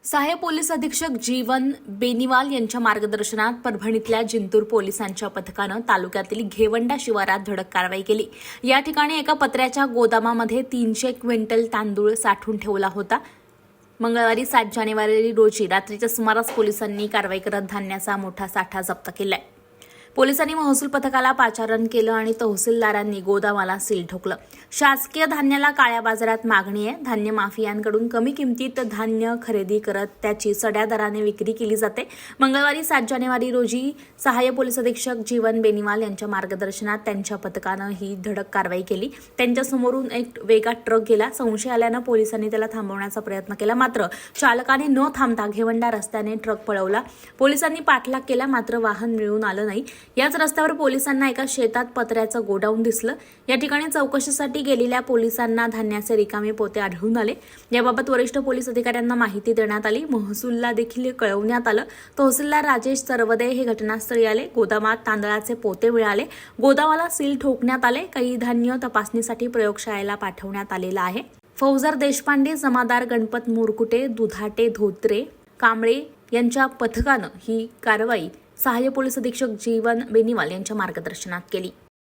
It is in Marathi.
सहाय्यक पोलीस अधीक्षक जीवन बेनीवाल यांच्या मार्गदर्शनात परभणीतल्या जिंतूर पोलिसांच्या पथकानं तालुक्यातील घेवंडा शिवारात धडक कारवाई केली। या ठिकाणी एका पत्र्याच्या गोदामामध्ये 300 क्विंटल तांदूळ साठवून ठेवला होता। मंगळवारी 7 जानेवारी रोजी रात्रीच्या सुमारास पोलिसांनी कारवाई करत धान्याचा मोठा साठा जप्त केलाय। पोलिसांनी महसूल पथकाला पाचारण केलं आणि तहसीलदारांनी गोदामाला सील ठोकलं। शासकीय धान्याला काळ्या बाजारात मागणी आहे। धान्य माफियांकडून कमी किमतीत धान्य खरेदी करत त्याची सड्या दराने विक्री केली जाते। मंगळवारी 7 जानेवारी रोजी सहाय्यक पोलीस अधीक्षक जीवन बेनीवाल यांच्या मार्गदर्शनात त्यांच्या पथकानं ही धडक कारवाई केली। त्यांच्या समोरून एक वेगात ट्रक गेला। संशय आल्यानं पोलिसांनी त्याला थांबवण्याचा प्रयत्न केला, मात्र चालकाने न थांबता घेवंडा रस्त्याने ट्रक पळवला। पोलिसांनी पाठलाग केला, मात्र वाहन मिळून आलं नाही। याच रस्त्यावर पोलिसांना एका शेतात पत्र्याचं गोडाऊन दिसलं। या ठिकाणी चौकशीसाठी गेलेल्या पोलिसांना धान्याचे रिकामे पोते आढळून आले। याबाबत वरिष्ठ पोलीस अधिकाऱ्यांना माहिती देण्यात आली। महसूलला देखील कळवण्यात आलं। तहसीलदार राजेश सरवदे हे घटनास्थळी आले। गोदामात तांदळाचे पोते मिळाले। गोदामाला सील ठोकण्यात आले। काही धान्य तपासणीसाठी प्रयोगशाळेला पाठवण्यात आलेलं आहे। फौजदार देशपांडे, जमादार गणपत मुरकुटे, दुधाटे धोत्रे, कांबळे यांच्या पथकानं ही कारवाई सहाय्यक पोलीस अधीक्षक जीवन बेनीवाल यांच्या मार्गदर्शनात केली।